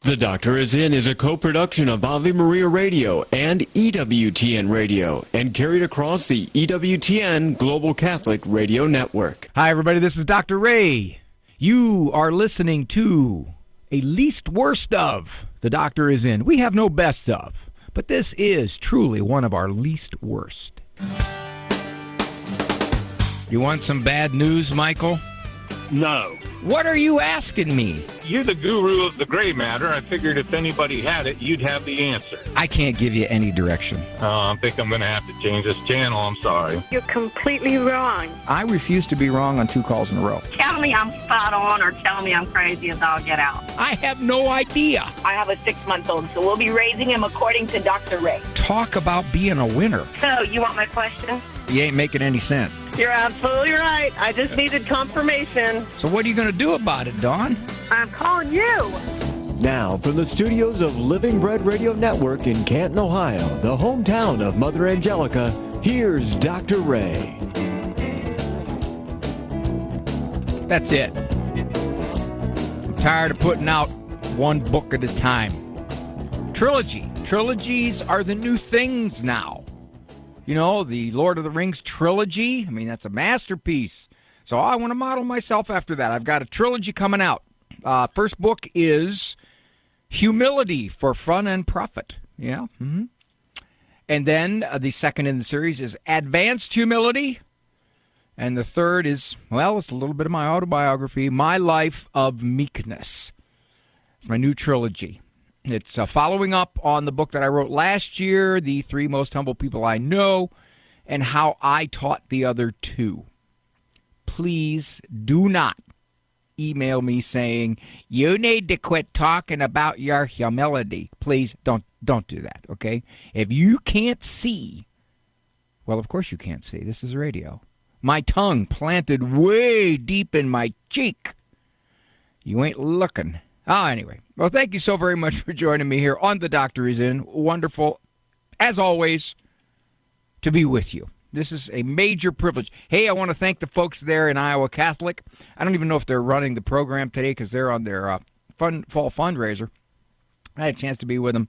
The Doctor Is In is a co-production of Ave Maria Radio and EWTN Radio and carried across the EWTN Global Catholic Radio Network. Hi, everybody. This is Dr. Ray. You are listening to a least worst of The Doctor Is In. We have no best of, but this is truly one of our least worst. You want some bad news, Michael? No. What are you asking me? You're the guru of the gray matter. I figured if anybody had it, you'd have the answer. I can't give you any direction. I think I'm going to have to change this channel. I'm sorry. You're completely wrong. I refuse to be wrong on 2 calls in a row. Tell me I'm spot on or tell me I'm crazy as all get out. I have no idea. I have a 6-month-old, so we'll be raising him according to Dr. Ray. Talk about being a winner. So, you want my question? You ain't making any sense. You're absolutely right. I just needed confirmation. So what are you going to do about it, Dawn? I'm calling you. Now, from the studios of Living Bread Radio Network in Canton, Ohio, the hometown of Mother Angelica, here's Dr. Ray. That's it. I'm tired of putting out one book at a time. Trilogy. Trilogies are the new things now. You know, the Lord of the Rings trilogy, I mean, that's a masterpiece. So I want to model myself after that. I've got a trilogy coming out. First book is Humility for Fun and Profit. Yeah. Mm-hmm. And then the second in the series is Advanced Humility. And the third is, well, it's a little bit of my autobiography, My Life of Meekness. It's my new trilogy. It's following up on the book that I wrote last year, The 3 Most Humble People I Know, and how I taught the other 2. Please do not email me saying, you need to quit talking about your humility. Please don't do that, okay? If you can't see, well, of course you can't see. This is radio. My tongue planted way deep in my cheek. You ain't looking. Oh, anyway. Well, thank you so very much for joining me here on The Doctor Is In. Wonderful, as always, to be with you. This is a major privilege. Hey, I want to thank the folks there in Iowa Catholic. I don't even know if they're running the program today because they're on their fall fundraiser. I had a chance to be with them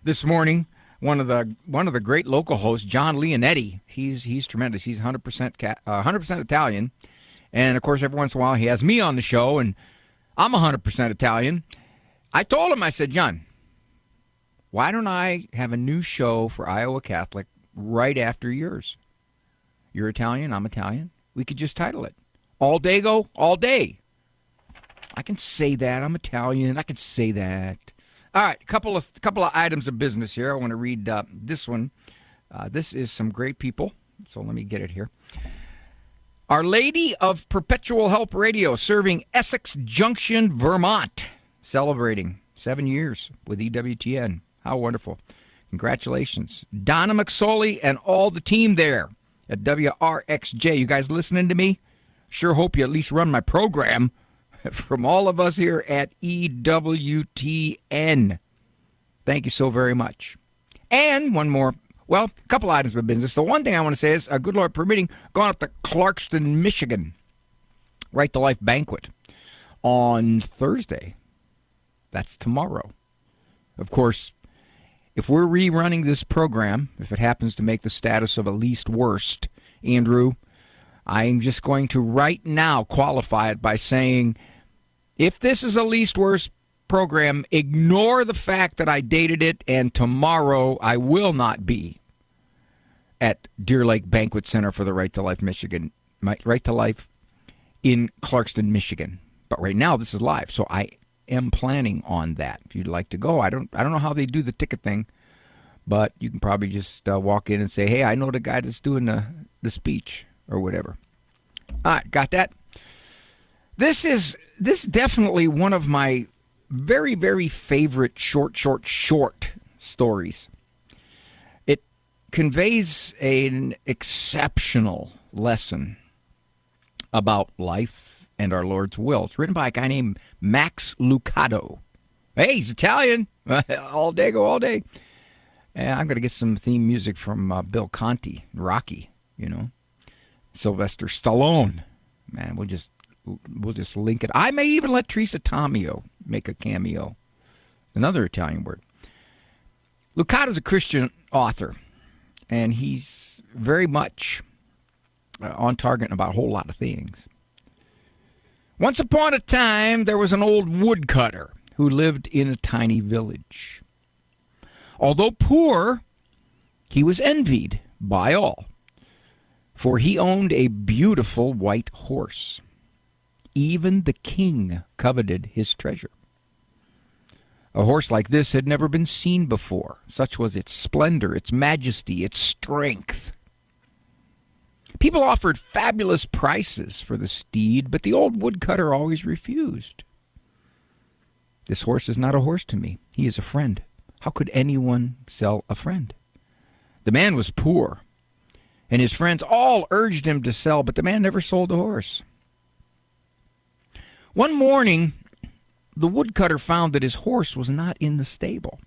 this morning. One of the great local hosts, John Leonetti. He's tremendous. He's 100% Italian, and of course, every once in a while he has me on the show, and I'm 100% Italian. I told him, I said, John, why don't I have a new show for Iowa Catholic right after yours? You're Italian, I'm Italian. We could just title it All Day Go, All Day. I can say that. I'm Italian. I can say that. All right, couple of items of business here. I want to read this one. This is some great people, so let me get it here. Our Lady of Perpetual Help Radio, serving Essex Junction, Vermont, celebrating 7 years with EWTN. How wonderful. Congratulations. Donna McSorley and all the team there at WRXJ. You guys listening to me? Sure hope you at least run my program. From all of us here at EWTN. Thank you so very much. And one more. Well, a couple items of business. The one thing I want to say is, good Lord permitting, going up to Clarkston, Michigan. Right to Life Banquet on Thursday. That's tomorrow. Of course, if we're rerunning this program, if it happens to make the status of a least worst, Andrew, I'm just going to right now qualify it by saying, if this is a least worst program, ignore the fact that I dated it, and tomorrow I will not be at Deer Lake Banquet Center for the Right to Life Michigan, Right to Life in Clarkston, Michigan. But right now this is live, so I am planning on that. If you'd like to go, I don't know how they do the ticket thing, but you can probably just walk in and say, hey, I know the guy that's doing the speech or whatever. All right, got that? This definitely one of my very, very favorite short stories. It conveys an exceptional lesson about life and our Lord's will. It's written by a guy named Max Lucado. Hey, he's Italian. All day, go all day. And I'm going to get some theme music from Bill Conti, Rocky, you know. Sylvester Stallone. Man, we'll just link it. I may even let Teresa Tomeo make a cameo. another Italian word. Lucado is a Christian author, and he's very much on target about a whole lot of things. Once upon a time, there was an old woodcutter who lived in a tiny village. Although poor, he was envied by all, for he owned a beautiful white horse. Even the king coveted his treasure. A horse like this had never been seen before. Such was its splendor, its majesty, its strength. People offered fabulous prices for the steed, but the old woodcutter always refused. This horse is not a horse to me. He is a friend. How could anyone sell a friend? The man was poor, and his friends all urged him to sell, but the man never sold the horse. One morning, the woodcutter found that his horse was not in the stable.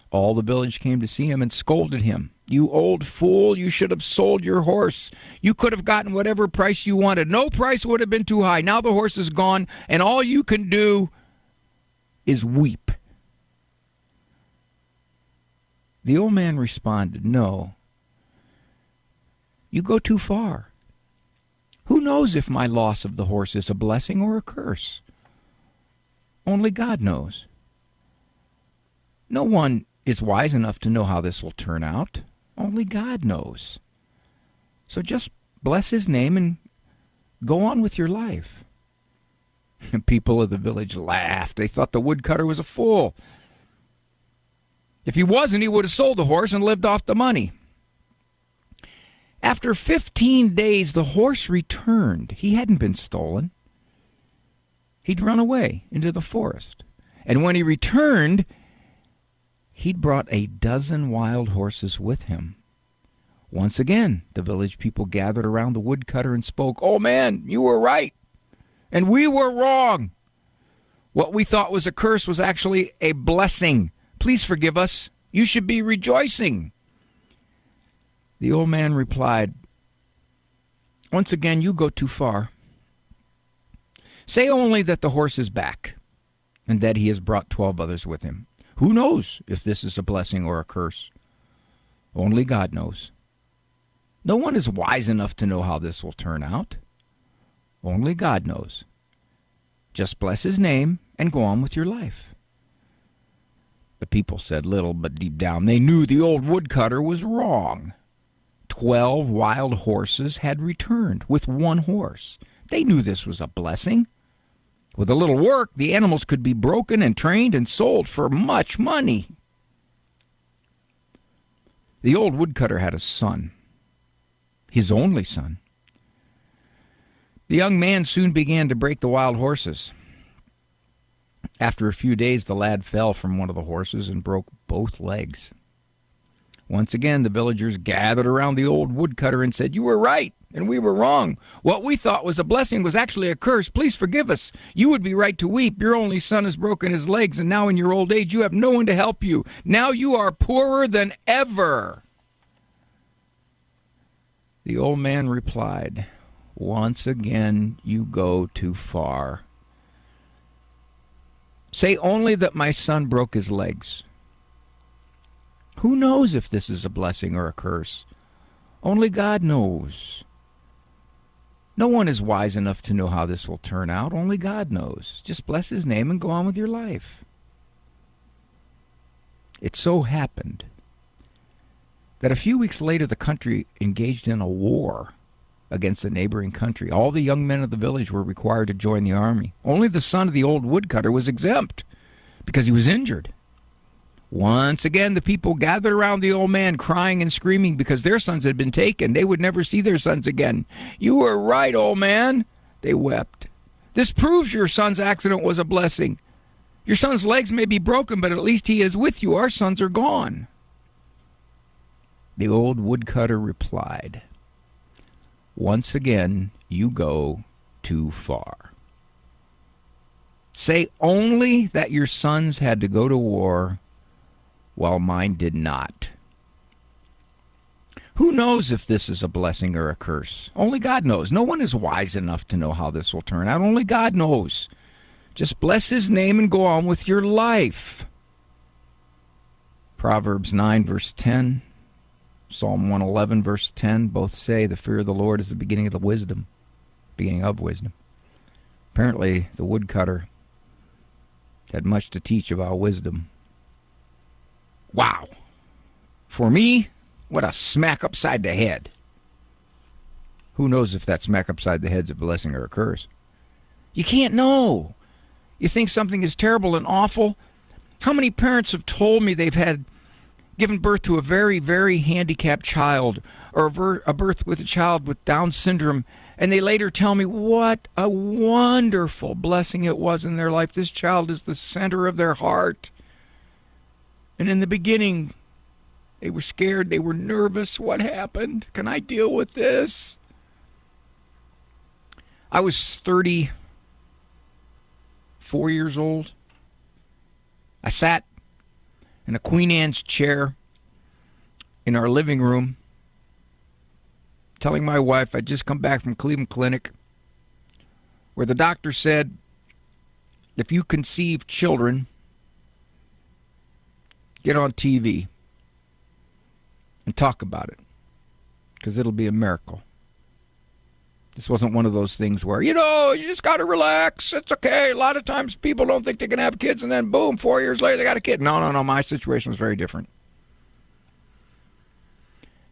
All the village came to see him and scolded him. "You old fool, you should have sold your horse. You could have gotten whatever price you wanted. No price would have been too high. Now the horse is gone, and all you can do is weep." The old man responded, "No, you go too far. Who knows if my loss of the horse is a blessing or a curse? Only God knows. No one is wise enough to know how this will turn out. Only God knows. So just bless his name and go on with your life." The people of the village laughed. They thought the woodcutter was a fool. If he wasn't, he would have sold the horse and lived off the money. After 15 days, the horse returned. He hadn't been stolen. He'd run away into the forest. And when he returned, he'd brought a dozen wild horses with him. Once again, the village people gathered around the woodcutter and spoke, "Oh man, you were right, and we were wrong. What we thought was a curse was actually a blessing. Please forgive us. You should be rejoicing." The old man replied, "Once again, you go too far. Say only that the horse is back, and that he has brought 12 others with him. Who knows if this is a blessing or a curse? Only God knows. No one is wise enough to know how this will turn out. Only God knows. Just bless his name and go on with your life." The people said little, but deep down they knew the old woodcutter was wrong. 12 wild horses had returned with one horse. They knew this was a blessing. With a little work, the animals could be broken and trained and sold for much money. The old woodcutter had a son, his only son. The young man soon began to break the wild horses. After a few days, the lad fell from one of the horses and broke both legs. Once again, the villagers gathered around the old woodcutter and said, "You were right, and we were wrong. What we thought was a blessing was actually a curse. Please forgive us. You would be right to weep. Your only son has broken his legs, and now in your old age you have no one to help you. Now you are poorer than ever." The old man replied, "Once again you go too far. Say only that my son broke his legs. Who knows if this is a blessing or a curse? Only God knows. No one is wise enough to know how this will turn out. Only God knows. Just bless his name and go on with your life." It so happened that a few weeks later the country engaged in a war against a neighboring country. All the young men of the village were required to join the army. Only the son of the old woodcutter was exempt because he was injured. Once again, the people gathered around the old man, crying and screaming because their sons had been taken. They would never see their sons again. "You were right, old man," they wept. "This proves your son's accident was a blessing. Your son's legs may be broken, but at least he is with you. Our sons are gone." The old woodcutter replied, "Once again, you go too far. Say only that your sons had to go to war while mine did not. Who knows if this is a blessing or a curse? Only God knows. No one is wise enough to know how this will turn out. Only God knows. Just bless his name and go on with your life. Proverbs 9, verse 10, Psalm 111, verse 10, both say the fear of the Lord is the beginning of wisdom. Apparently, the woodcutter had much to teach about wisdom. Wow. For me, what a smack upside the head. Who knows if that smack upside the head's a blessing or a curse? You can't know. You think something is terrible and awful? How many parents have told me they've had given birth to a very, very handicapped child, or a birth with a child with Down syndrome, and they later tell me what a wonderful blessing it was in their life. This child is the center of their heart. And in the beginning, they were scared, they were nervous. What happened? Can I deal with this? I was 34 years old. I sat in a Queen Anne's chair in our living room, telling my wife I'd just come back from Cleveland Clinic, where the doctor said, if you conceive children, get on TV and talk about it, because it'll be a miracle. This wasn't one of those things where, you just got to relax. It's okay. A lot of times people don't think they can have kids, and then boom, 4 years later they got a kid. No. My situation was very different.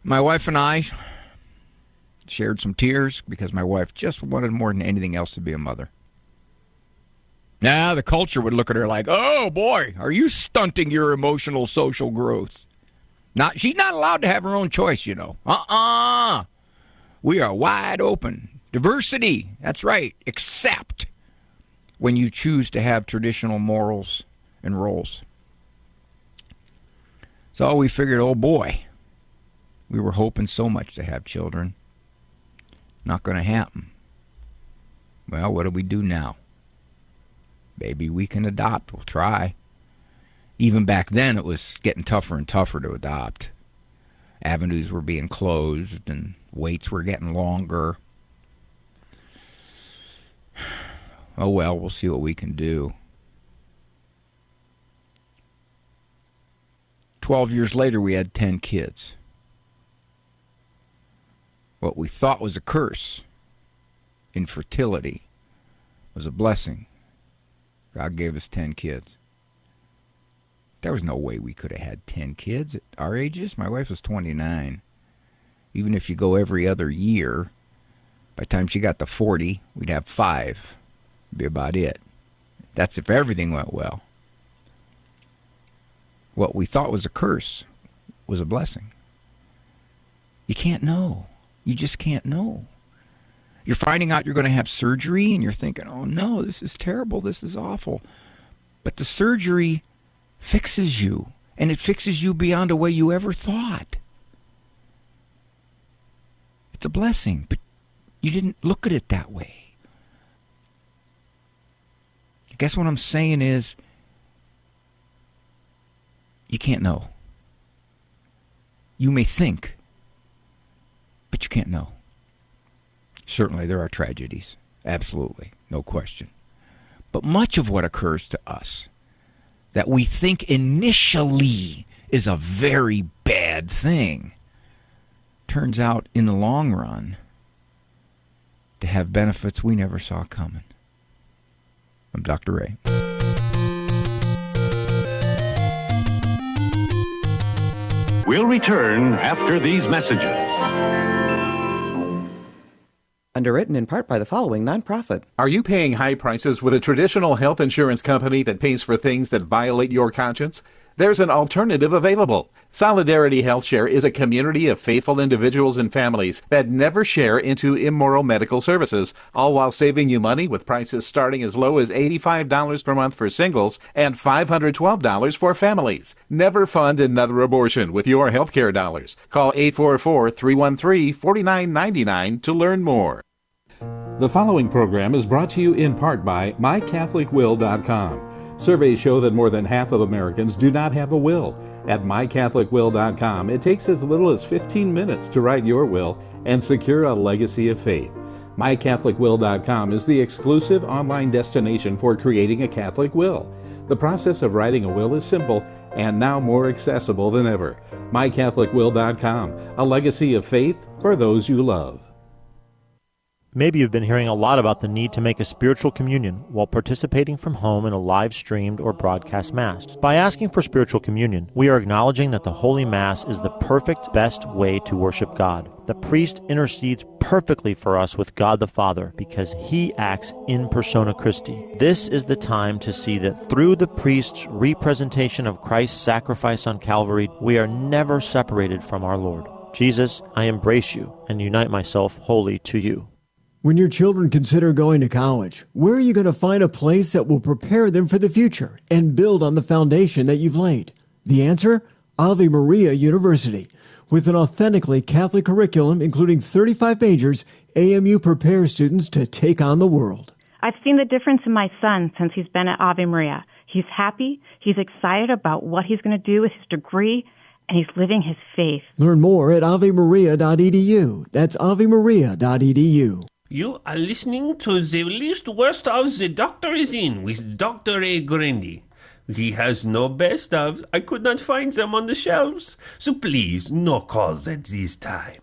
My wife and I shared some tears because my wife just wanted more than anything else to be a mother. Now, the culture would look at her like, oh, boy, are you stunting your emotional social growth? She's not allowed to have her own choice, We are wide open. Diversity, that's right, except when you choose to have traditional morals and roles. So we figured, oh boy, we were hoping so much to have children. Not going to happen. Well, what do we do now? Maybe we can adopt. We'll try. Even back then, it was getting tougher and tougher to adopt. Avenues were being closed and waits were getting longer. Oh well, we'll see what we can do. 12 years later, we had 10 kids. What we thought was a curse, infertility, was a blessing. God gave us 10 kids. There was no way we could have had 10 kids at our ages. My wife was 29. Even if you go every other year, by the time she got to 40, we'd have 5. Be about it. That's if everything went well. What we thought was a curse was a blessing. You can't know. You just can't know. You're finding out you're going to have surgery, and you're thinking, oh no, this is terrible, this is awful. But the surgery fixes you, and it fixes you beyond a way you ever thought. It's a blessing, but you didn't look at it that way. I guess what I'm saying is, you can't know. You may think, but you can't know. Certainly there are tragedies. Absolutely. No question. But much of what occurs to us that we think initially is a very bad thing turns out in the long run to have benefits we never saw coming. I'm Dr. Ray. We'll return after these messages. Underwritten in part by the following nonprofit. Are you paying high prices with a traditional health insurance company that pays for things that violate your conscience? There's an alternative available. Solidarity HealthShare is a community of faithful individuals and families that never share into immoral medical services, all while saving you money with prices starting as low as $85 per month for singles and $512 for families. Never fund another abortion with your healthcare dollars. Call 844-313-4999 to learn more. The following program is brought to you in part by MyCatholicWill.com. Surveys show that more than half of Americans do not have a will. At MyCatholicWill.com, it takes as little as 15 minutes to write your will and secure a legacy of faith. MyCatholicWill.com is the exclusive online destination for creating a Catholic will. The process of writing a will is simple and now more accessible than ever. MyCatholicWill.com, a legacy of faith for those you love. Maybe you've been hearing a lot about the need to make a spiritual communion while participating from home in a live-streamed or broadcast Mass. By asking for spiritual communion, we are acknowledging that the Holy Mass is the perfect, best way to worship God. The priest intercedes perfectly for us with God the Father because he acts in persona Christi. This is the time to see that through the priest's representation of Christ's sacrifice on Calvary, we are never separated from our Lord. Jesus, I embrace you and unite myself wholly to you. When your children consider going to college, where are you going to find a place that will prepare them for the future and build on the foundation that you've laid? The answer? Ave Maria University. With an authentically Catholic curriculum including 35 majors, AMU prepares students to take on the world. I've seen the difference in my son since he's been at Ave Maria. He's happy, he's excited about what he's going to do with his degree, and he's living his faith. Learn more at avemaria.edu. That's avemaria.edu. You are listening to the list worst of the Doctor is in with Dr. Guarendi. He has no best of. I could not find them on the shelves. So please, no calls at this time.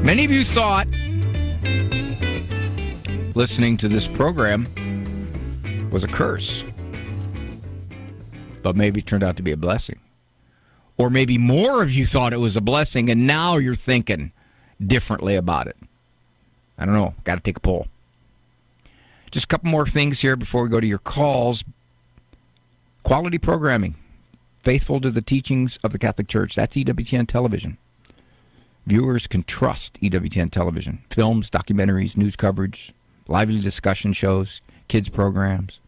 Many of you thought listening to this program was a curse, but maybe it turned out to be a blessing. Or maybe more of you thought it was a blessing, and now you're thinking differently about it. I don't know. Got to take a poll. Just a couple more things here before we go to your calls. Quality programming, faithful to the teachings of the Catholic Church. That's EWTN Television. Viewers can trust EWTN Television. Films, documentaries, news coverage, lively discussion shows, kids programs,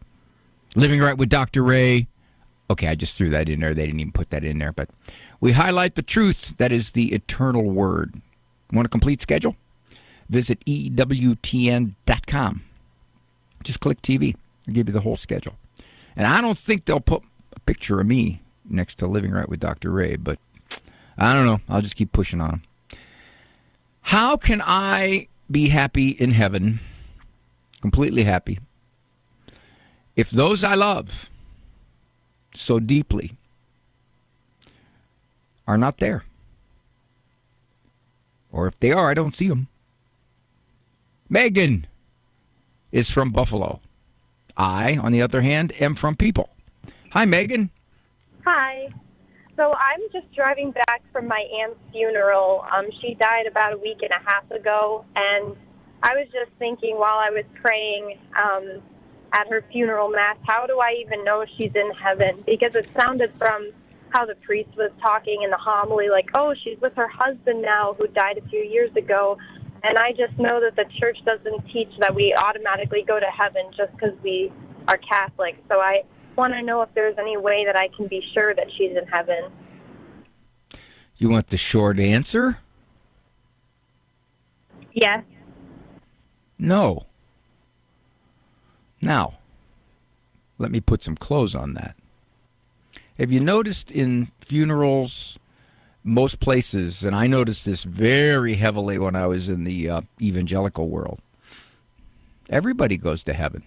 Living Right with Dr. Ray. Okay, I just threw that in there. They didn't even put that in there. But we highlight the truth that is the eternal word. Want a complete schedule? Visit EWTN.com. Just click TV. I'll give you the whole schedule. And I don't think they'll put a picture of me next to Living Right with Dr. Ray, but I don't know. I'll just keep pushing on them. How can I be happy in heaven, completely happy, if those I love so deeply are not there? Or if they are, I don't see them. Megan is from Buffalo. I, on the other hand, am from People. Hi, Megan. Hi. So I'm just driving back from my aunt's funeral. She died about a week and a half ago, and I was just thinking while I was praying at her funeral mass, how do I even know she's in heaven? Because it sounded from how the priest was talking in the homily like, oh, she's with her husband now who died a few years ago. And I just know that the church doesn't teach that we automatically go to heaven just because we are Catholic. So I want to know if there's any way that I can be sure that she's in heaven. You want the short answer? Yes. No. Now, let me put some clothes on that. Have you noticed in funerals, most places, and I noticed this very heavily when I was in the evangelical world, everybody goes to heaven.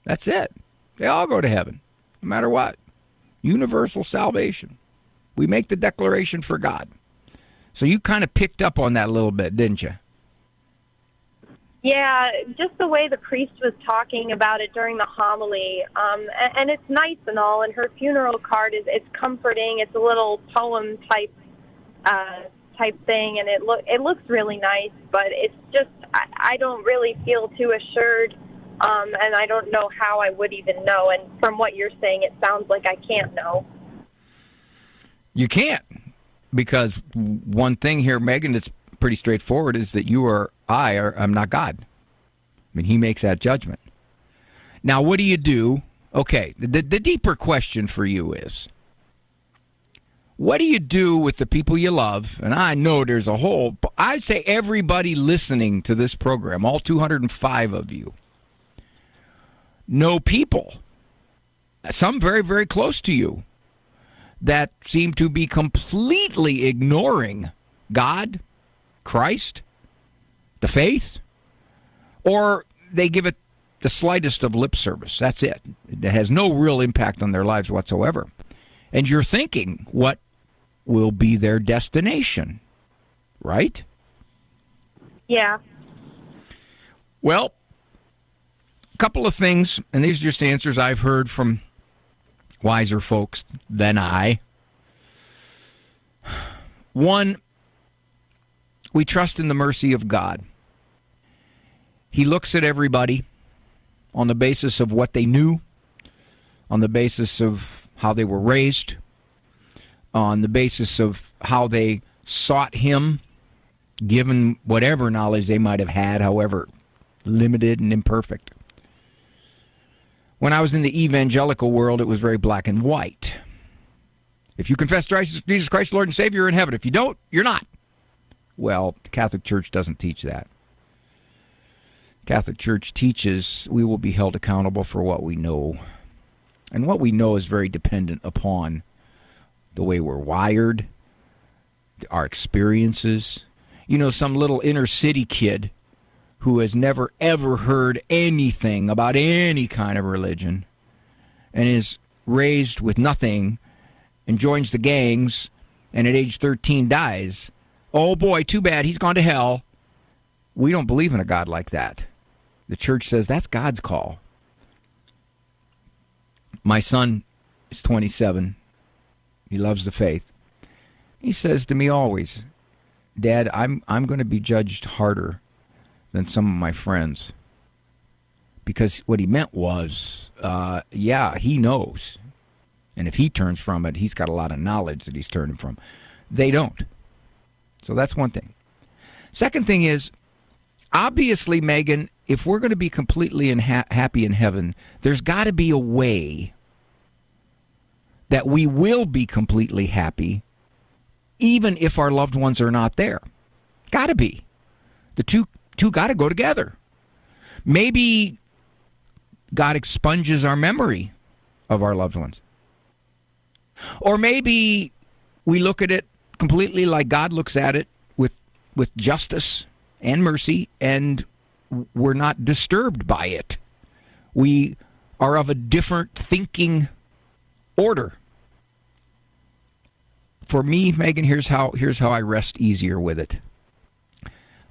That's it. They all go to heaven, no matter what. Universal salvation. We make the declaration for God. So you kind of picked up on that a little bit, didn't you? Yeah, just the way the priest was talking about it during the homily, and it's nice and all. And her funeral card it's comforting. It's a little poem type thing, and it looks really nice. But it's just I don't really feel too assured, and I don't know how I would even know. And from what you're saying, it sounds like I can't know. You can't, because one thing here, Megan, that's pretty straightforward is that I'm not God. I mean, he makes that judgment. Now, what do you do? Okay, the deeper question for you is, what do you do with the people you love? And I know there's I'd say everybody listening to this program, all 205 of you, know people, some very, very close to you, that seem to be completely ignoring God, Christ, the faith, or they give it the slightest of lip service. That's it. It has no real impact on their lives whatsoever. And you're thinking, what will be their destination, right? Yeah. Well, a couple of things, and these are just answers I've heard from wiser folks than I. One, we trust in the mercy of God. He looks at everybody on the basis of what they knew, on the basis of how they were raised, on the basis of how they sought Him, given whatever knowledge they might have had, however limited and imperfect. When I was in the evangelical world, it was very black and white. If you confess Jesus Christ, Lord and Savior, you're in heaven. If you don't, you're not. Well, the Catholic Church doesn't teach that. Catholic Church teaches we will be held accountable for what we know. And what we know is very dependent upon the way we're wired, our experiences. You know, some little inner city kid who has never, ever heard anything about any kind of religion and is raised with nothing and joins the gangs and at age 13 dies. Oh, boy, too bad. He's gone to hell. We don't believe in a God like that. The church says that's God's call. My son is 27. He loves the faith. He says to me always, Dad, I'm going to be judged harder than some of my friends. Because what he meant was, yeah, he knows. And if he turns from it, he's got a lot of knowledge that he's turning from. They don't. So that's one thing. Second thing is, obviously, Megan, if we're going to be completely happy in heaven, there's got to be a way that we will be completely happy even if our loved ones are not there. Got to be. The two got to go together. Maybe God expunges our memory of our loved ones. Or maybe we look at it completely like God looks at it, with justice and mercy, and we're not disturbed by it. We are of a different thinking order. For me, Megan, here's how I rest easier with it.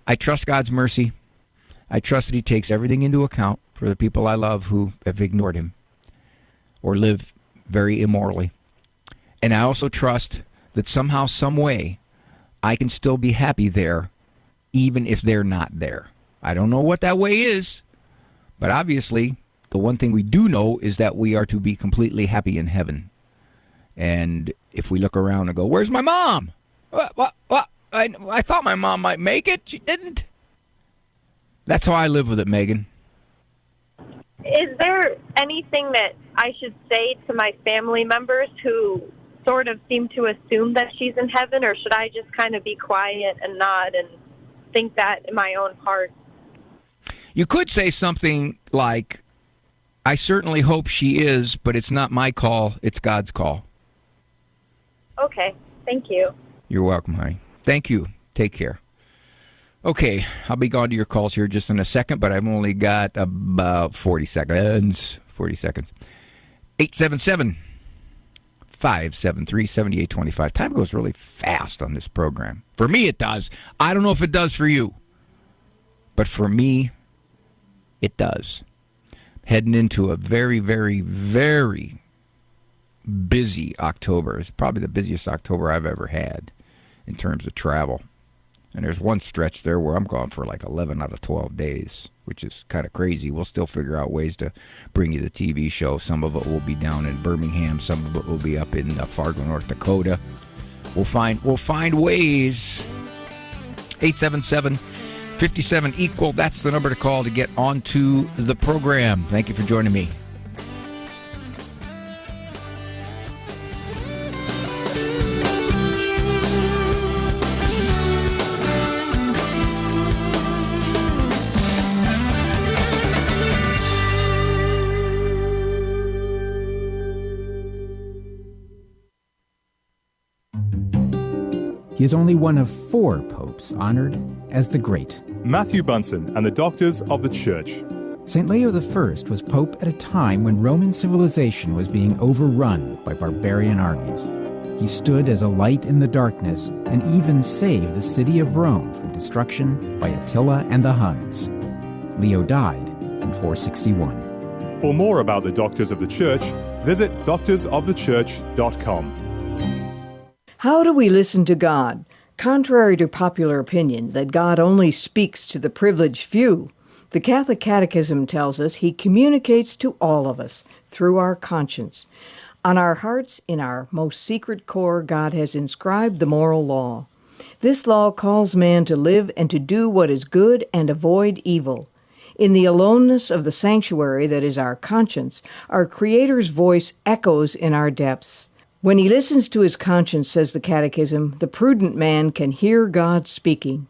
I trust God's mercy. I trust that He takes everything into account for the people I love who have ignored Him or live very immorally. And I also trust that somehow, some way, I can still be happy there, even if they're not there. I don't know what that way is, but obviously, the one thing we do know is that we are to be completely happy in heaven. And if we look around and go, where's my mom? What? I thought my mom might make it. She didn't. That's how I live with it, Megan. Is there anything that I should say to my family members who sort of seem to assume that she's in heaven, or should I just kind of be quiet and nod and think that in my own heart? You could say something like, I certainly hope she is, but it's not my call, it's God's call. Okay, thank you. You're welcome, honey. Thank you. Take care. Okay, I'll be gone to your calls here just in a second, but I've only got about 40 seconds. 877-573-7825. Time goes really fast on this program. For me, it does. I don't know if it does for you, but for me, it does. Heading into a very, very, very busy October. It's probably the busiest October I've ever had in terms of travel. And there's one stretch there where I'm gone for like 11 out of 12 days, which is kind of crazy. We'll still figure out ways to bring you the TV show. Some of it will be down in Birmingham. Some of it will be up in Fargo, North Dakota. We'll find ways. 877-57-EQUAL. That's the number to call to get onto the program. Thank you for joining me. He is only one of 4 popes honored as the Great. Matthew Bunsen and the Doctors of the Church. St. Leo I was pope at a time when Roman civilization was being overrun by barbarian armies. He stood as a light in the darkness and even saved the city of Rome from destruction by Attila and the Huns. Leo died in 461. For more about the Doctors of the Church, visit doctorsofthechurch.com. How do we listen to God? Contrary to popular opinion that God only speaks to the privileged few, the Catholic Catechism tells us he communicates to all of us through our conscience. On our hearts, in our most secret core, God has inscribed the moral law. This law calls man to live and to do what is good and avoid evil. In the aloneness of the sanctuary that is our conscience, our Creator's voice echoes in our depths. When he listens to his conscience, says the Catechism, the prudent man can hear God speaking.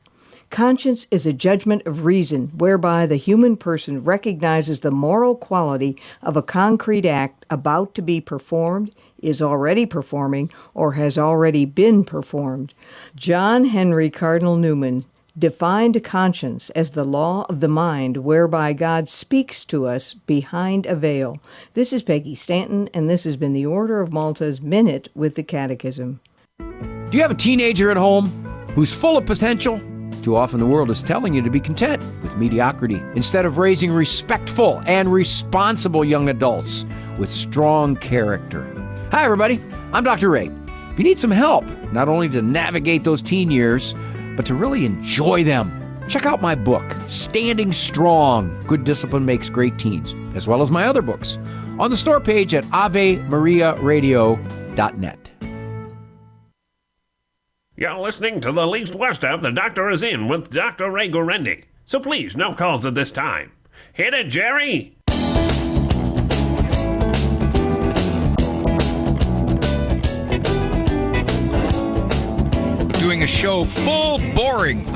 Conscience is a judgment of reason whereby the human person recognizes the moral quality of a concrete act about to be performed, is already performing, or has already been performed. John Henry Cardinal Newman defined conscience as the law of the mind whereby God speaks to us behind a veil. This is Peggy Stanton, and this has been the Order of Malta's Minute with the Catechism. Do you have a teenager at home who's full of potential? Too often the world is telling you to be content with mediocrity instead of raising respectful and responsible young adults with strong character. Hi, everybody. I'm Dr. Ray. If you need some help, not only to navigate those teen years, but to really enjoy them, check out my book, Standing Strong, Good Discipline Makes Great Teens, as well as my other books on the store page at AveMariaRadio.net. You're listening to the Least West of The Doctor Is In with Dr. Ray Guarendi. So please, no calls at this time. Hit it, Jerry! Doing a show full bore. I need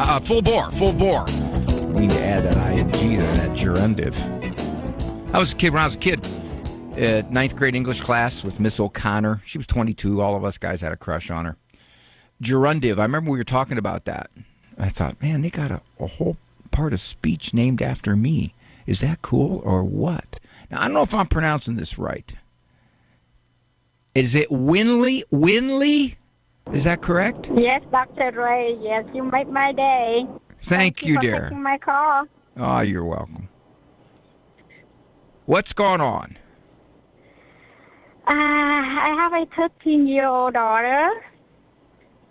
to add that ing to that gerundive. When I was a kid, ninth grade English class with Miss O'Connor. She was 22. All of us guys had a crush on her. Gerundive. I remember we were talking about that. I thought, man, they got a whole part of speech named after me. Is that cool or what? Now, I don't know if I'm pronouncing this right. Is it Winley? Winley? Is that correct? Yes, Dr. Ray. Yes, you made my day. Thank you, for dear. taking my call. Oh, you're welcome. What's going on? I have a 13-year-old daughter.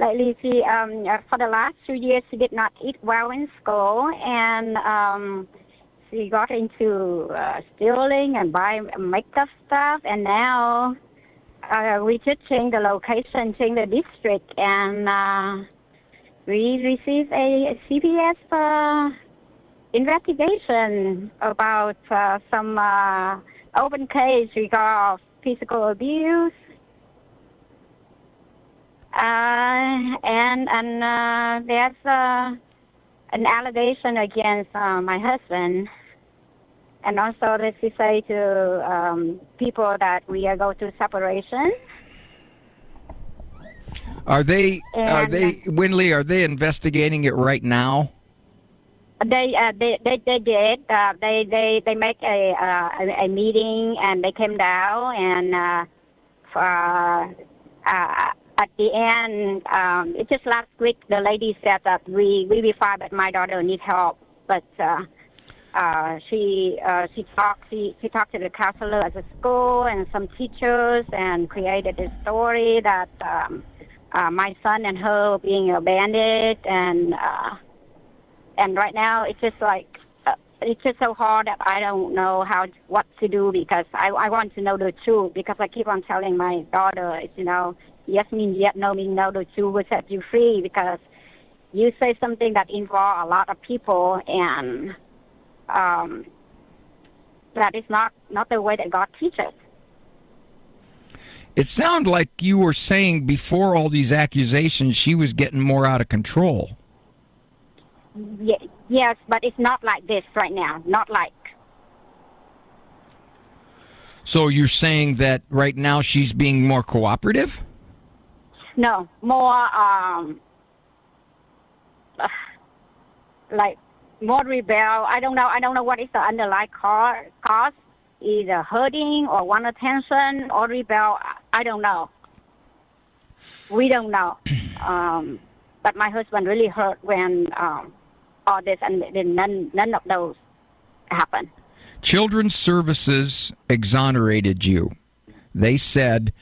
Lately, she, for the last 2 years, she did not eat well in school, and she got into stealing and buying makeup stuff, and now we just changed the location, changed the district, and we received a CPS investigation about some open case regarding physical abuse. And there's an allegation against my husband, and also that she say to people that we are going through separation. Are they Winley? Are they investigating it right now? They did. They make a meeting, and they came down, and at the end, it just last week, the lady said that we be fine, but my daughter needs help. But she talked to the counselor at the school and some teachers, and created a story that my son and her being abandoned, and right now it's just like it's just so hard that I don't know what to do, because I want to know the truth, because I keep on telling my daughter, yes means yes, no means no, the truth will set you free, because you say something that involves a lot of people, and that is not the way that God teaches. It sounded like you were saying before all these accusations she was getting more out of control. Yes, but it's not like this right now. Not like. So you're saying that right now she's being more cooperative? No, more like more rebel. I don't know what is the underlying cause. Either hurting or want attention or rebel. I don't know. We don't know. But my husband really hurt when all this and then none of those happened. Children's Services exonerated you. They said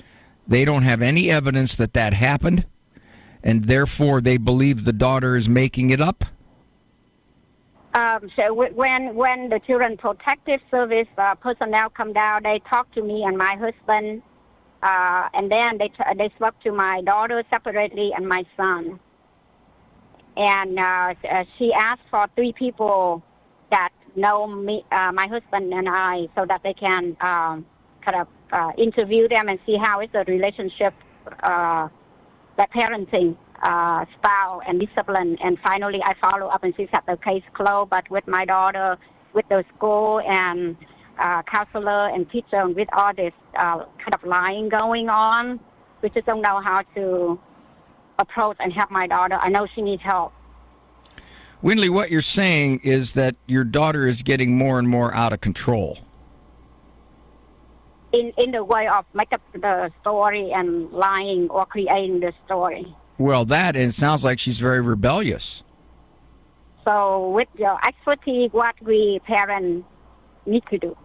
they don't have any evidence that happened, and therefore they believe the daughter is making it up. So when the Children Protective Service personnel come down, they talk to me and my husband, and then they spoke to my daughter separately and my son. And she asked for 3 people that know me, my husband and I, so that they can interview them and see how is the relationship, the parenting style and discipline. And finally, I follow up and she said the case closed. But with my daughter, with the school and counselor and teacher, and with all this kind of lying going on, we just don't know how to approach and help my daughter. I know she needs help. Winley, what you're saying is that your daughter is getting more and more out of control. In the way of make up the story and lying or creating the story. Well, and it sounds like she's very rebellious. So with your expertise, what we parents need to do?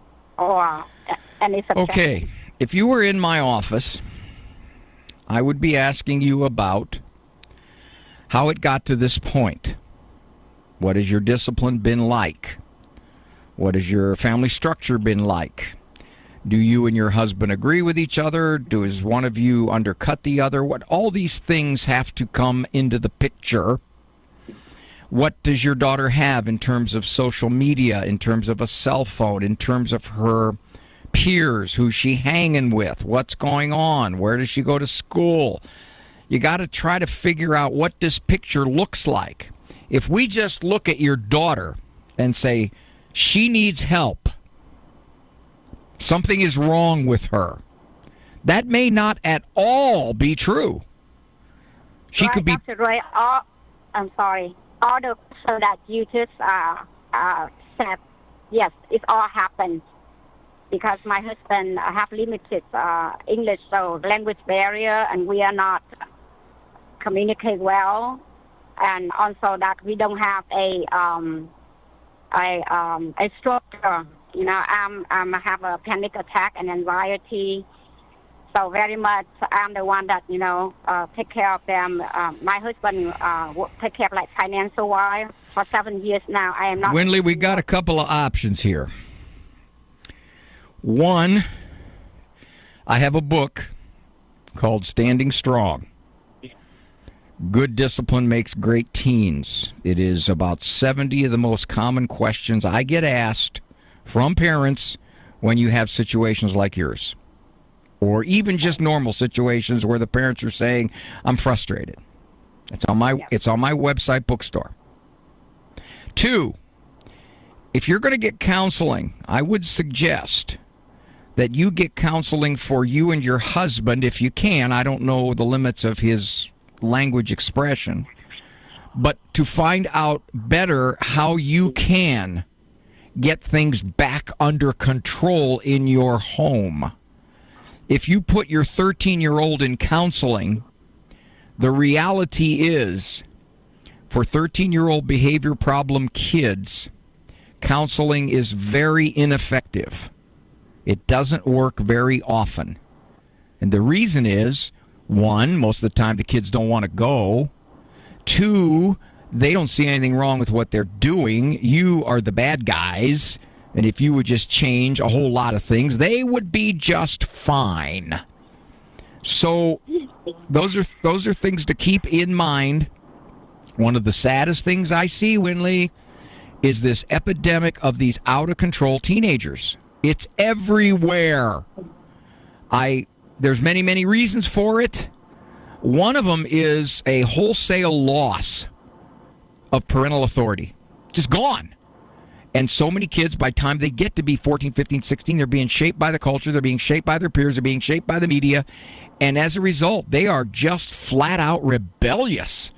Okay, if you were in my office, I would be asking you about how it got to this point. What has your discipline been like? What has your family structure been like? Do you and your husband agree with each other? Does one of you undercut the other? All these things have to come into the picture. What does your daughter have in terms of social media, in terms of a cell phone, in terms of her peers, who's she hanging with, what's going on, where does she go to school? You got to try to figure out what this picture looks like. If we just look at your daughter and say, she needs help, something is wrong with her, that may not at all be true. She could be... Dr. Ray, I'm sorry. All the so that you just said, yes, it all happened because my husband have limited English, so language barrier, and we are not communicate well, and also that we don't have a structure. You know, I have a panic attack and anxiety. So very much, I'm the one that, take care of them. My husband take care of, like, financial wise for 7 years now. I am not... Winley, we got a couple of options here. One, I have a book called Standing Strong. Good Discipline Makes Great Teens. It is about 70 of the most common questions I get asked from parents when you have situations like yours. Or even just normal situations where the parents are saying, I'm frustrated. It's on my website bookstore. 2, if you're going to get counseling, I would suggest that you get counseling for you and your husband if you can. I don't know the limits of his language expression. But to find out better how you can get things back under control in your home. If you put your 13-year-old in counseling, the reality is, for 13-year-old behavior problem kids, counseling is very ineffective. It doesn't work very often. And the reason is, 1, most of the time the kids don't want to go. 2, they don't see anything wrong with what they're doing. You are the bad guys. And if you would just change a whole lot of things, they would be just fine. So those are things to keep in mind. One of the saddest things I see, Winley, is this epidemic of these out-of-control teenagers. It's everywhere. There's many, many reasons for it. One of them is a wholesale loss of parental authority. Just gone. And so many kids, by the time they get to be 14, 15, 16, they're being shaped by the culture, they're being shaped by their peers, they're being shaped by the media, and as a result, they are just flat out rebellious.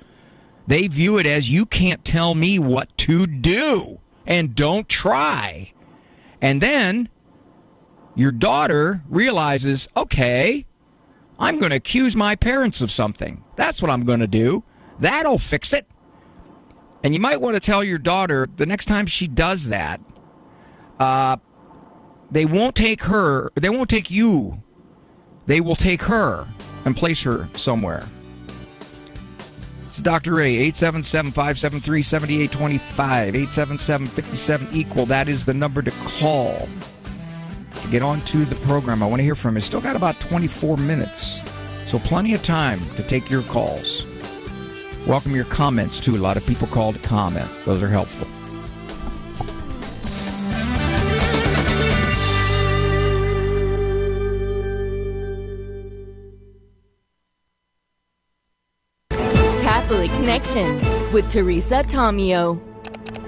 They view it as you can't tell me what to do, and don't try. And then your daughter realizes, okay, I'm going to accuse my parents of something. That's what I'm going to do. That'll fix it. And you might want to tell your daughter the next time she does that, they won't take you. They will take her and place her somewhere. It's Dr. Ray, 877-573-7825, 877-57-EQUAL. That is the number to call to get onto the program. I want to hear from you. Still got about 24 minutes, so plenty of time to take your calls. Welcome your comments, too. A lot of people call to comment. Those are helpful. Catholic Connection with Teresa Tomeo.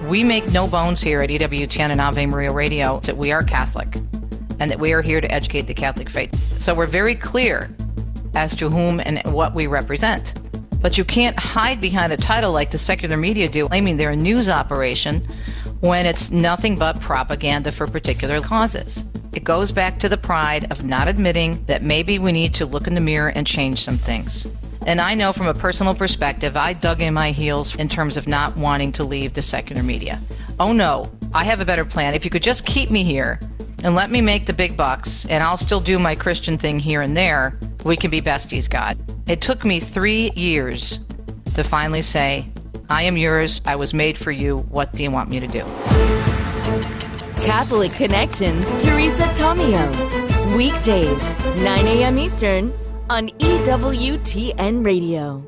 We make no bones here at EWTN and Ave Maria Radio that we are Catholic and that we are here to educate the Catholic faith. So we're very clear as to whom and what we represent. But you can't hide behind a title like the secular media do, claiming they're a news operation when it's nothing but propaganda for particular causes. It goes back to the pride of not admitting that maybe we need to look in the mirror and change some things. And I know from a personal perspective, I dug in my heels in terms of not wanting to leave the secular media. Oh no, I have a better plan. If you could just keep me here and let me make the big bucks, and I'll still do my Christian thing here and there, we can be besties, God. It took me 3 years to finally say, I am yours, I was made for you, what do you want me to do? Catholic Connections, Teresa Tomeo. Weekdays, 9 a.m. Eastern on EWTN Radio.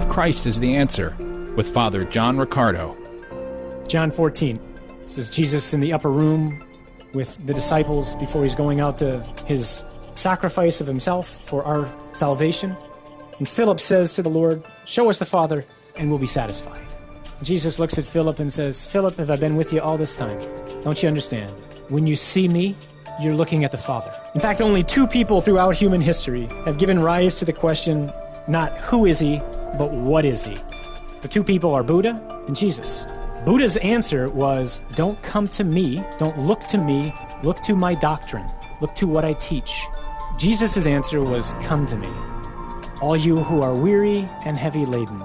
Christ is the answer with Father John Riccardo. John 14. This is Jesus in the upper room with the disciples before he's going out to his sacrifice of himself for our salvation. And Philip says to the Lord, show us the Father and we'll be satisfied. And Jesus looks at Philip and says, Philip, have I been with you all this time? Don't you understand? When you see me, you're looking at the Father. In fact, only 2 people throughout human history have given rise to the question, not who is he, but what is he? The 2 people are Buddha and Jesus. Buddha's answer was, don't come to me, don't look to me, look to my doctrine, look to what I teach. Jesus' answer was, come to me, all you who are weary and heavy laden,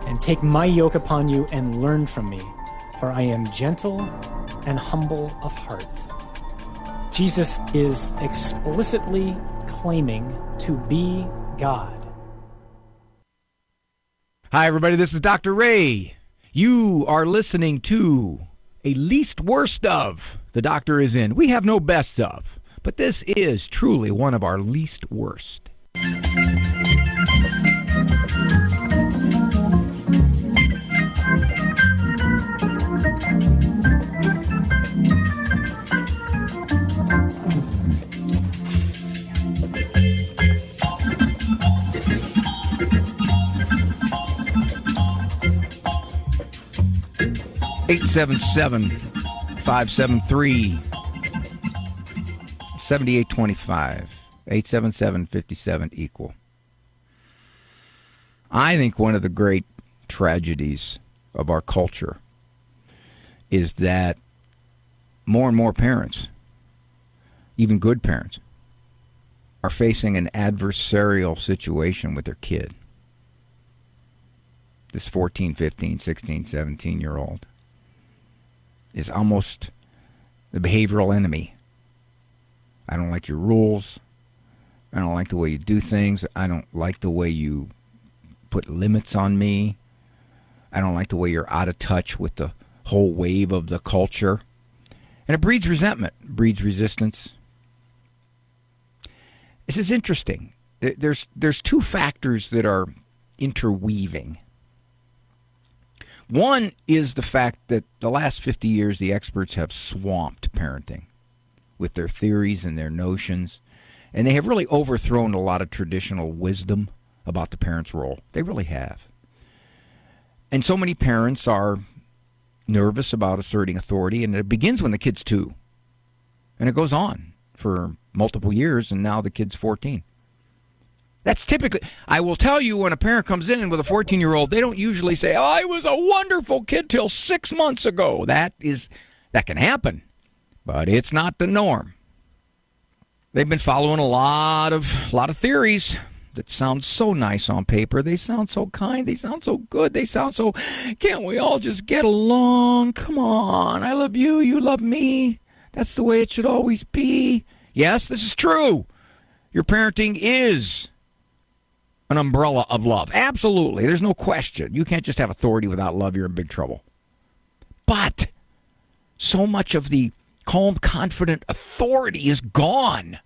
and take my yoke upon you and learn from me, for I am gentle and humble of heart. Jesus is explicitly claiming to be God. Hi, everybody. This is Dr. Ray. You are listening to a least worst of. The doctor is in. We have no best of, but this is truly one of our least worst. 877-573-7825. 877-57-EQUAL. I think one of the great tragedies of our culture is that more and more parents, even good parents, are facing an adversarial situation with their kid. This 14, 15, 16, 17-year-old is almost the behavioral enemy. I don't like your rules. I don't like the way you do things. I don't like the way you put limits on me. I don't like the way you're out of touch with the whole wave of the culture. And it breeds resentment, breeds resistance. This is interesting. There's 2 factors that are interweaving. One is the fact that the last 50 years, the experts have swamped parenting with their theories and their notions, and they have really overthrown a lot of traditional wisdom about the parent's role. They really have. And so many parents are nervous about asserting authority, and it begins when the kid's 2. And it goes on for multiple years, and now the kid's 14. That's typically, I will tell you, when a parent comes in with a 14-year-old, they don't usually say, "Oh, I was a wonderful kid till 6 months ago." That can happen, but it's not the norm. They've been following a lot of theories that sound so nice on paper. They sound so kind. They sound so good. They sound so, can't we all just get along? Come on. I love you. You love me. That's the way it should always be. Yes, this is true. Your parenting is an umbrella of love. Absolutely. There's no question. You can't just have authority without love. You're in big trouble. But so much of the calm, confident authority is gone.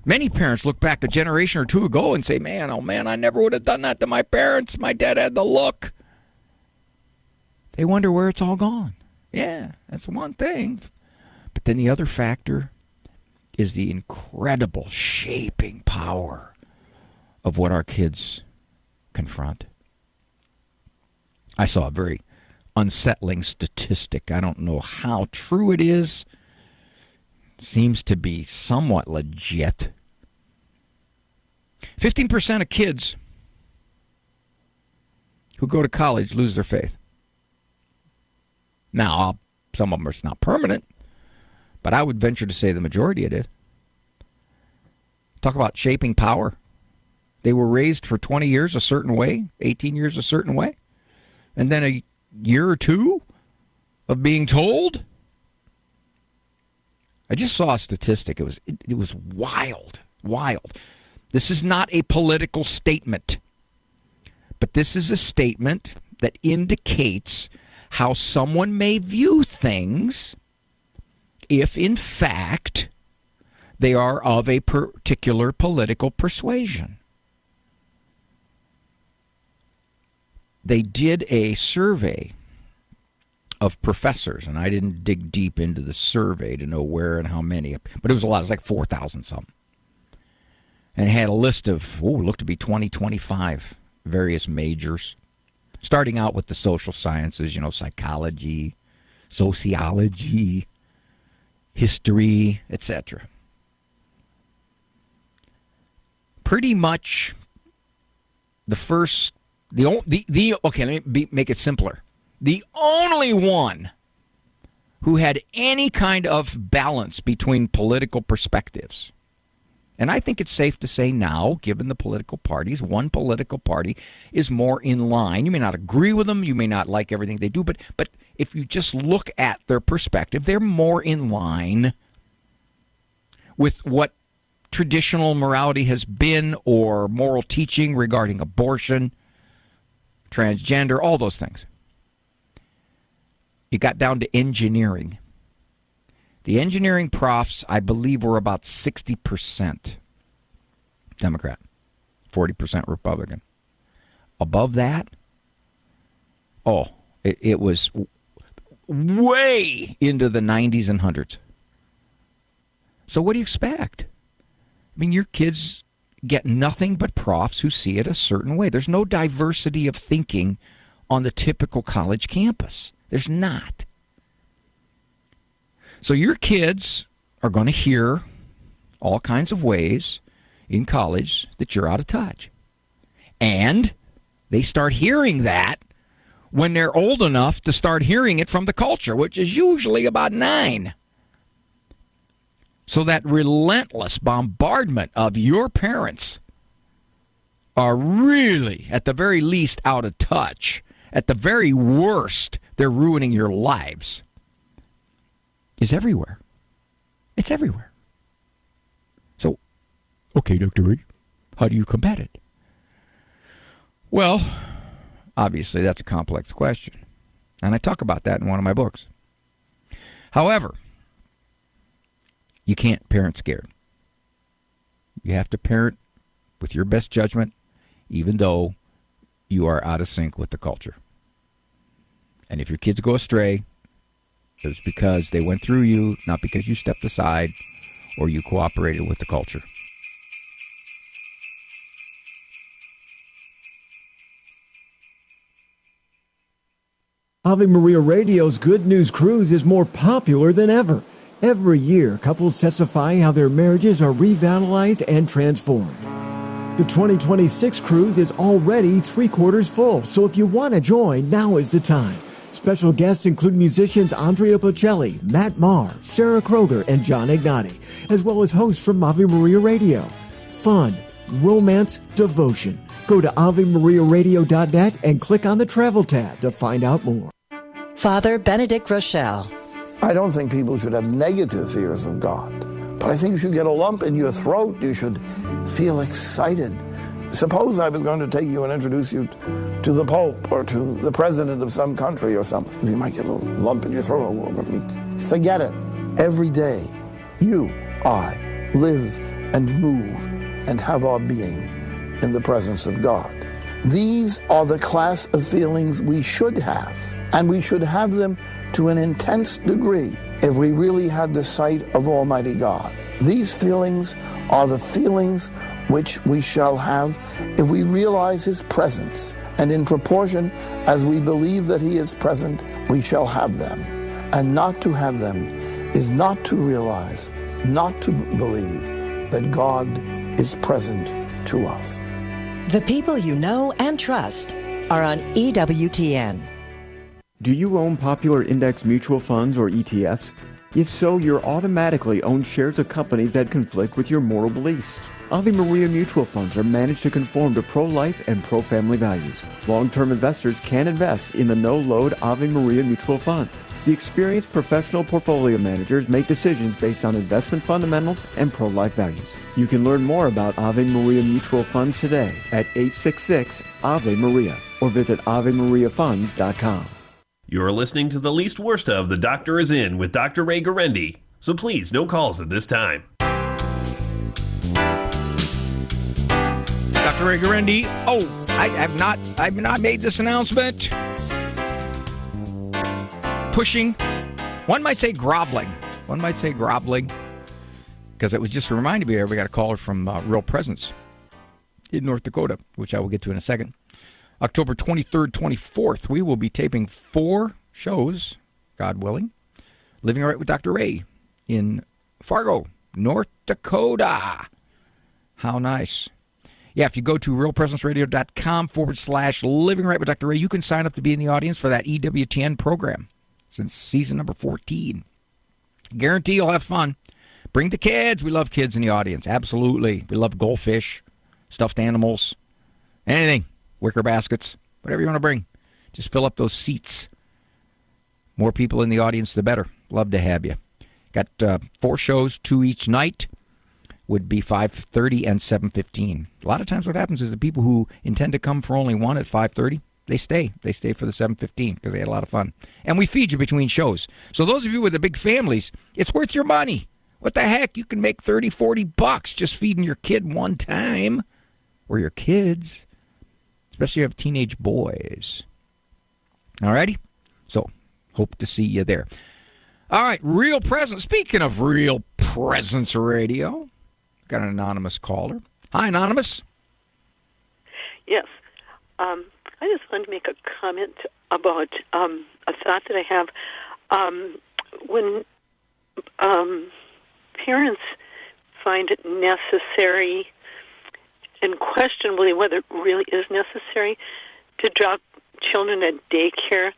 Many parents look back a generation or two ago and say, man, oh man, I never would have done that to my parents. My dad had the look. They wonder where it's all gone. Yeah, that's one thing. But then the other factor is the incredible shaping power of what our kids confront. I saw a very unsettling statistic. I don't know how true it is. Seems to be somewhat legit. 15% of kids who go to college lose their faith. Now, some of them are not permanent, but I would venture to say the majority of it. Talk about shaping power. They were raised for 20 years a certain way, 18 years a certain way, and then a year or two of being told. I just saw a statistic. It was wild. This is not a political statement, but this is a statement that indicates how someone may view things if, in fact, they are of a particular political persuasion. They did a survey of professors, and I didn't dig deep into the survey to know where and how many, but it was a lot. It was like 4,000 something. And it had a list of, looked to be 25 various majors, starting out with the social sciences, psychology, sociology, history, etc. Pretty much okay, let me make it simpler. The only one who had any kind of balance between political perspectives, and I think it's safe to say now, given the political parties, one political party is more in line. You may not agree with them, you may not like everything they do, but if you just look at their perspective, they're more in line with what traditional morality has been, or moral teaching regarding abortion, transgender, all those things. You got down to engineering. The engineering profs, I believe, were about 60% Democrat, 40% Republican. Above that, it was way into the 90s and 100s. So what do you expect? I mean, your kids get nothing but profs who see it a certain way. There's no diversity of thinking on the typical college campus. There's not. So your kids are going to hear all kinds of ways in college that you're out of touch. And they start hearing that when they're old enough to start hearing it from the culture, which is usually about 9. So that relentless bombardment of your parents are really, at the very least, out of touch. At the very worst, they're ruining your lives. Is everywhere. It's everywhere. So, okay, Dr. Ray, how do you combat it? Well, obviously, that's a complex question. And I talk about that in one of my books. However, you can't parent scared. You have to parent with your best judgment, even though you are out of sync with the culture. And if your kids go astray, it's because they went through you, not because you stepped aside or you cooperated with the culture. Ave Maria Radio's Good News Cruise is more popular than ever. Every year, couples testify how their marriages are revitalized and transformed. The 2026 cruise is already 3/4 full, so if you want to join, now is the time. Special guests include musicians Andrea Bocelli, Matt Maher, Sarah Kroger, and John Ignati, as well as hosts from Ave Maria Radio. Fun, romance, devotion. Go to AveMariaRadio.net and click on the Travel tab to find out more. Father Benedict Rochelle. I don't think people should have negative fears of God, but I think you should get a lump in your throat. You should feel excited. Suppose I was going to take you and introduce you to the Pope or to the President of some country or something. You might get a little lump in your throat. Forget it. Every day, you, I, live and move and have our being in the presence of God. These are the class of feelings we should have, and we should have them to an intense degree if we really had the sight of Almighty God. These feelings are the feelings which we shall have if we realize His presence, and in proportion as we believe that He is present, we shall have them. And not to have them is not to realize, not to believe that God is present to us. The people you know and trust are on EWTN. Do you own popular index mutual funds or ETFs? If so, you're automatically own shares of companies that conflict with your moral beliefs. Ave Maria mutual funds are managed to conform to pro-life and pro-family values. Long-term investors can invest in the no-load Ave Maria mutual funds. The experienced professional portfolio managers make decisions based on investment fundamentals and pro-life values. You can learn more about Ave Maria mutual funds today at 866-AVE-MARIA or visit AveMariaFunds.com. You're listening to The Least Worst of The Doctor Is In with Dr. Ray Guarendi. So please, no calls at this time. Dr. Ray Guarendi. Oh, I've not made this announcement. Pushing. One might say groveling. Because it was just reminded me, we got a caller from Real Presence in North Dakota, which I will get to in a second. October 23rd, 24th, we will be taping 4 shows, God willing, Living Right with Dr. Ray in Fargo, North Dakota. How nice. Yeah, if you go to realpresenceradio.com/Living Right with Dr. Ray, you can sign up to be in the audience for that EWTN program since season number 14. Guarantee you'll have fun. Bring the kids. We love kids in the audience. Absolutely. We love goldfish, stuffed animals, anything. Wicker baskets, whatever you want to bring. Just fill up those seats. More people in the audience, the better. Love to have you. Got 4 shows, 2 each night. Would be 5:30 and 7:15. A lot of times what happens is the people who intend to come for only one at 5:30, they stay. They stay for the 7:15 because they had a lot of fun. And we feed you between shows. So those of you with the big families, it's worth your money. What the heck? You can make $30, $40 just feeding your kid one time. Or your kids. Especially if you have teenage boys. All righty? So, hope to see you there. All right, Real Presence. Speaking of Real Presence Radio, got an anonymous caller. Hi, Anonymous. Yes. I just wanted to make a comment about a thought that I have. When parents find it necessary and questionably whether it really is necessary to drop children at daycare.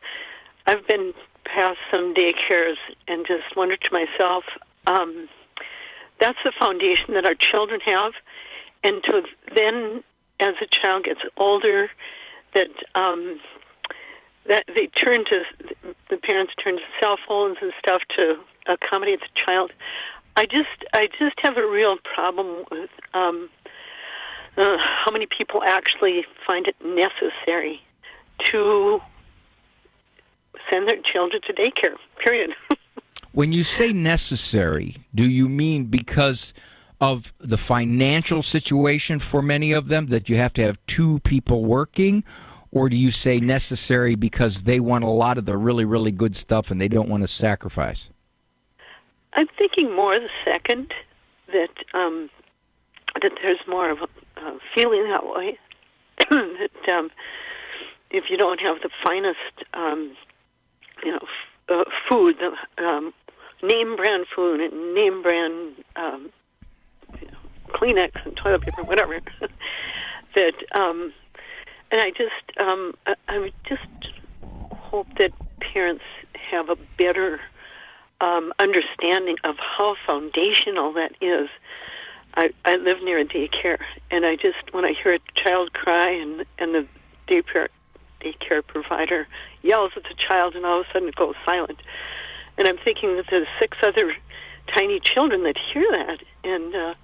I've been past some daycares and just wondered to myself, that's the foundation that our children have, and to then, as a child gets older, that they turn to, the parents turn to cell phones and stuff to accommodate the child. I just have a real problem with how many people actually find it necessary to send their children to daycare, period. When you say necessary, do you mean because of the financial situation for many of them, that you have to have 2 people working? Or do you say necessary because they want a lot of the really, really good stuff and they don't want to sacrifice? I'm thinking more the second, that there's more of a feeling that way. That if you don't have the finest, food, the name brand food and name brand Kleenex and toilet paper, whatever, that, and I would just hope that parents have a better understanding of how foundational that is. I live near a daycare, and when I hear a child cry and the daycare provider yells at the child, and all of a sudden it goes silent, and I'm thinking that there's 6 other tiny children that hear that, and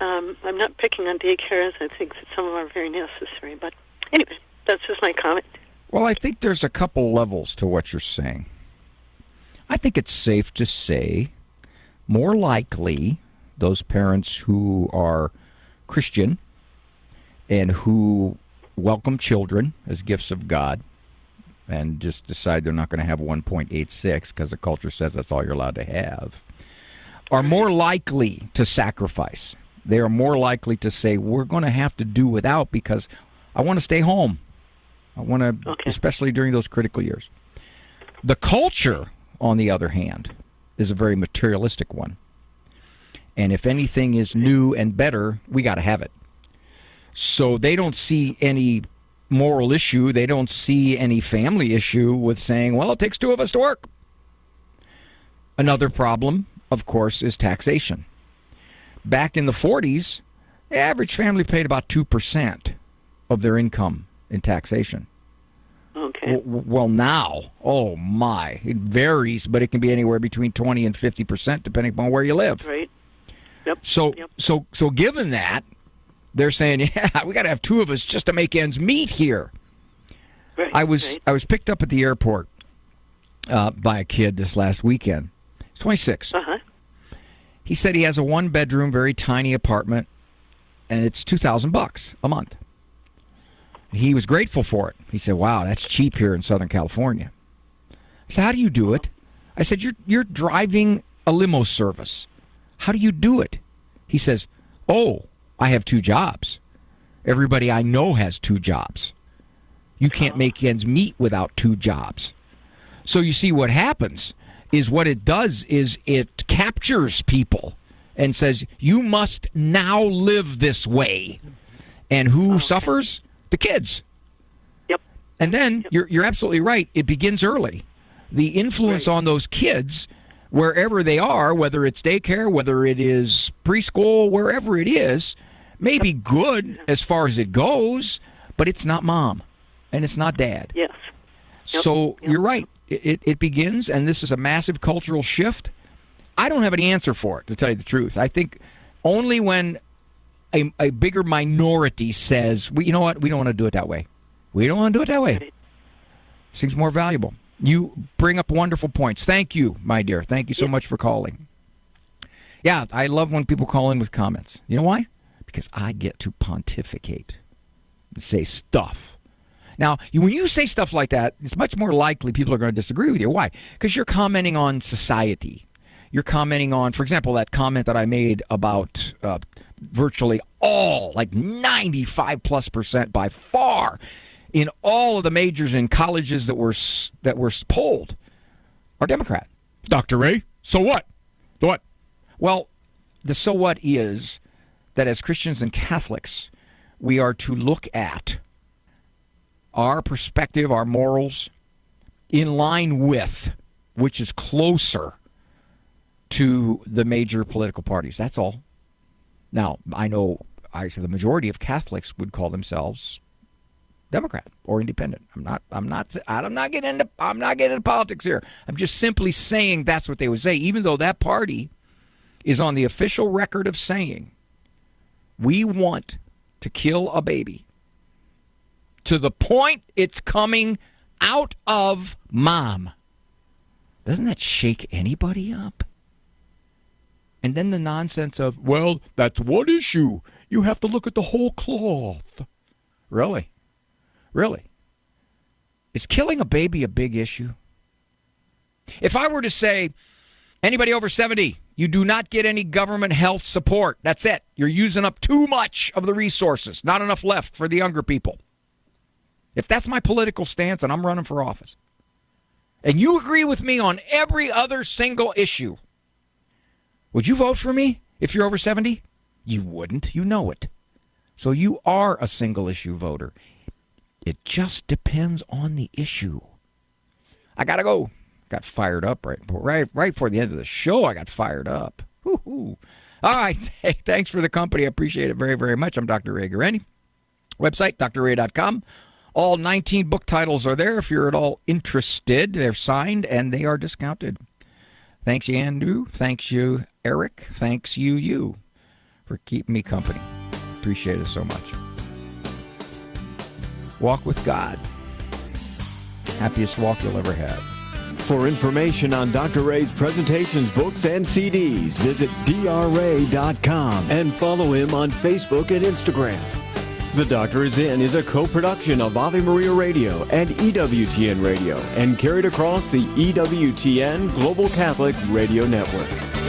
I'm not picking on daycares. I think that some of them are very necessary, but anyway, that's just my comment. Well, I think there's a couple levels to what you're saying. I think it's safe to say, more likely, those parents who are Christian and who welcome children as gifts of God and just decide they're not going to have 1.86 because the culture says that's all you're allowed to have, are more likely to sacrifice. They are more likely to say, we're going to have to do without because I want to stay home. I want to, especially during those critical years. The culture, on the other hand, is a very materialistic one. And if anything is new and better, we got to have it. So they don't see any moral issue. They don't see any family issue with saying, well, it takes 2 of us to work. Another problem, of course, is taxation. Back in the 40s, the average family paid about 2% of their income in taxation. Okay. Well, now, oh my, it varies, but it can be anywhere between 20 and 50% depending upon where you live. Right. Yep. So given that, they're saying, yeah, we got to have 2 of us just to make ends meet here. Right. I was picked up at the airport by a kid this last weekend. He's 26. Uh-huh. He said he has a 1-bedroom, very tiny apartment, and it's $2,000 a month. He was grateful for it. He said, wow, that's cheap here in Southern California. I said, how do you do it? I said, you're driving a limo service. How do you do it? He says, oh, I have 2 jobs. Everybody I know has 2 jobs. You can't make ends meet without 2 jobs. So you see what happens is what it does is it captures people and says, you must now live this way. And who suffers? The kids. Yep. And then you're absolutely right. It begins early. The influence on those kids, wherever they are, whether it's daycare, whether it is preschool, wherever it is, may be good as far as it goes, but it's not mom and it's not dad. Yes. So you're right. It begins, and this is a massive cultural shift. I don't have any answer for it, to tell you the truth. I think only when a bigger minority says, well, you know what, we don't want to do it that way. We don't want to do it that way. Seems more valuable. You bring up wonderful points. Thank you, my dear. Thank you so much for calling. Yeah, I love when people call in with comments. You know why? Because I get to pontificate and say stuff. Now, when you say stuff like that, it's much more likely people are going to disagree with you. Why? Because you're commenting on society. You're commenting on, for example, that comment that I made about virtually all, like 95+% by far, in all of the majors and colleges that were polled are Democrat. Dr. Ray, so what? What? Well, the so what is that as Christians and Catholics, we are to look at our perspective, our morals, in line with, which is closer to the major political parties. That's all. Now, I say the majority of Catholics would call themselves Democrat or independent. I'm not getting into politics here. I'm just simply saying that's what they would say, even though that party is on the official record of saying we want to kill a baby to the point it's coming out of mom. Doesn't that shake anybody up? And then the nonsense of, well, that's one issue. You have to look at the whole cloth. Really? Really? Is killing a baby a big issue? If I were to say, anybody over 70, you do not get any government health support. That's it. You're using up too much of the resources. Not enough left for the younger people. If that's my political stance and I'm running for office, and you agree with me on every other single issue, would you vote for me if you're over 70? You wouldn't. You know it. So you are a single issue voter. It just depends on the issue. I got to go. Got fired up right before the end of the show. I got fired up. Woo-hoo. All right. Hey, thanks for the company. I appreciate it very, very much. I'm Dr. Ray Guarendi. Website, drray.com. All 19 book titles are there if you're at all interested. They're signed and they are discounted. Thanks, you, Andrew. Thanks, you, Eric. Thanks, you, for keeping me company. Appreciate it so much. Walk with God. Happiest walk you'll ever have. For information on Dr. Ray's presentations, books, and CDs, visit drray.com and follow him on Facebook and Instagram. The Doctor is In is a co-production of Ave Maria Radio and EWTN Radio and carried across the EWTN Global Catholic Radio Network.